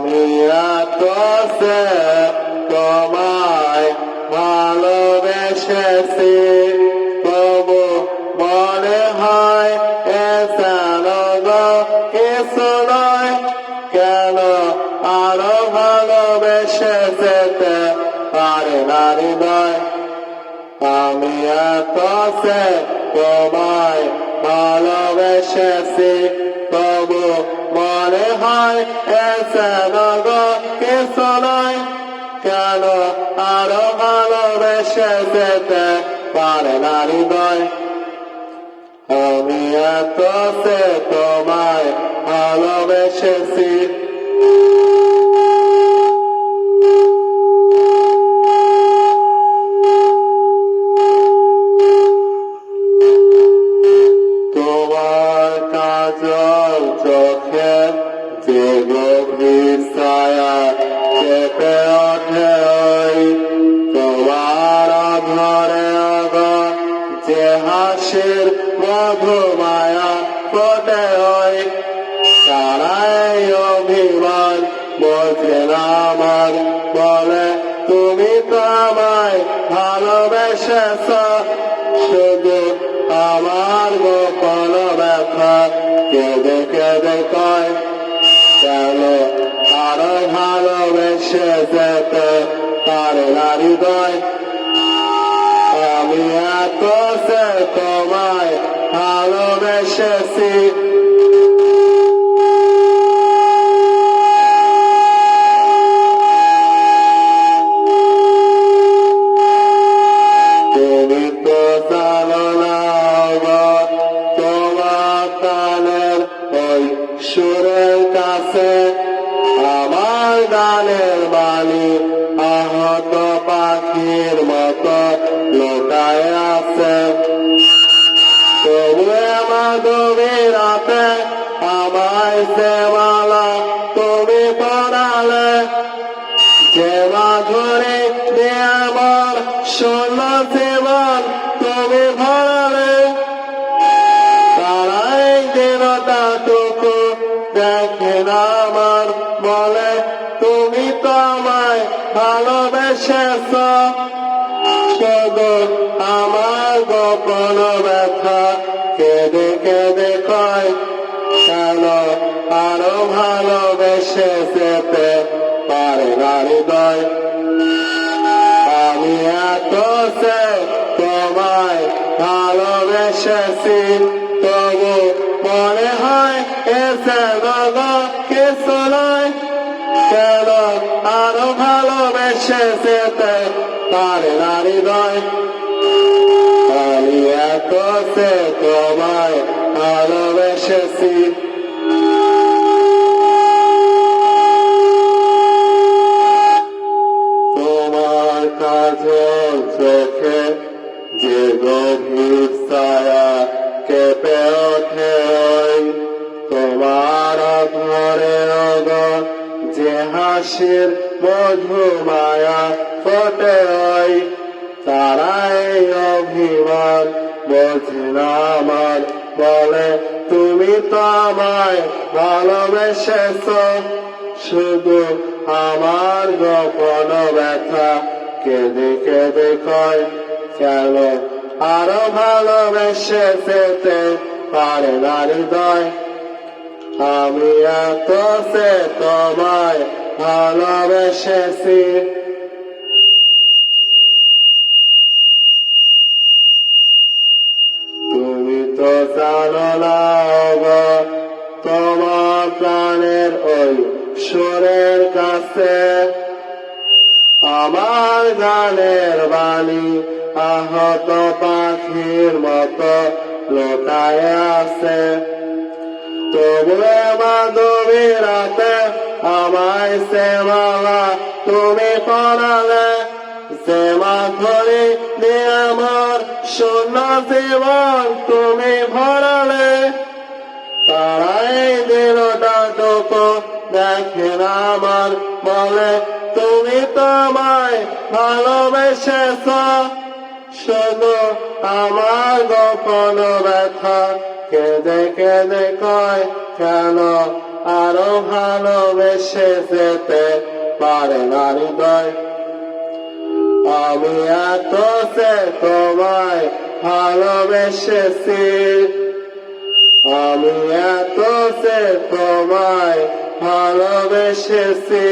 আমি এত সে তোমায় ভালোবেসেছি, তবু মনে হয় এসেন গো কিছু নয়, কেন আরো ভালোবেসে যেতে পারে না হৃদয়। আমি এত সে তোমায় ভালোবেসেছি, তবু মনে হয় এসেন গো কিছু নয়, কেন আরো ভালোবেসে যেতে পারে না হৃদয়। আমি এত সে তোমায় ভালোবেসেছি। তোমার কাজল চোখে যে গভীর ছায়া চেপে ওঠে ওই তোমার ঘরে অগ, যে হাসির মধুমায়া ফোটে ওই তারাই অভিমান বোঝে না আমার, বলে তুমি তো আমায় ভালোবেসেছ, শুধু আমার গোপন ব্যথা কেঁদে কেঁদে কয়, কেন আরো ভালোবেসে যেতে পারে না হৃদয়। আমি এত সে তোমায় ভালোবেসেছি। তুমি তো জানো না গো, তোমার প্রাণের ওই সুরের কাছে আমার গানের বাণী আহত পাখির মতো লোকায় আছে। তবু মাধবী রাতে আমায় সে মালা তুমি পড়ালে, যে মাধুরী দিয়ে আমার শূন্য জীবন তুমি ভরালে, তারাই দিনটাটুকু দেখে না আমার, বলে তুমি তো আমায় ভালোবেসেছ, শুধু আমার গোপন ব্যথা কেঁদে কেঁদে কয়, কেন আরো ভালোবেসে যেতে পারে না হৃদয়। আমি এত সে তোমায় ভালোবেসেছি, তবু মনে হয় এসে গো কিছু নয়, কেন আরো ভালোবেসে যেতে পারে না হৃদয়। আমি এত সে তোমায় ভালোবেসেছি। তোমার কাজল চোখে যে গভীর ছায়া কেঁপে ওঠে ওই তোমার ঘরে অগ, যে হাসির মধুমায়া ফোটে ওই তারাই অভিমান বোঝে না আমার, বলে তুমি তো আমায় ভালোবেসেছ, শুধু আমার গোপন ব্যথা কেঁদে কেঁদে কয়, কেন আরো ভালোবেসে যেতে পারে না হৃদয়। আমি এত সে তোমায় ভালোবেসেছি। তুমি তো জানো না গো, তোমার প্রাণের ওই সুরের কাছে আমার গানের বাণী আহত পাখির মতো লোকায় আছে। তবু মাধবী রাতে আমায় সে মালা তুমি পড়ালে, যে মাধুরী দিয়ে আমার শূন্য জীবন তুমি ভরালে, তারাই দিনটাটুকু দেখে না আমার, বলে তুমি তো আমায় ভালোবেসেছ, শুধু আমার গোপন ব্যথা কেঁদে কেঁদে কয়, কেন আরো ভালোবেসে ভেসে যেতে পারে না হৃদয়। আমি এত সে তোমায় ভালোবেসেছি, আমি এত সে তোমায় ভালোবেসেছি।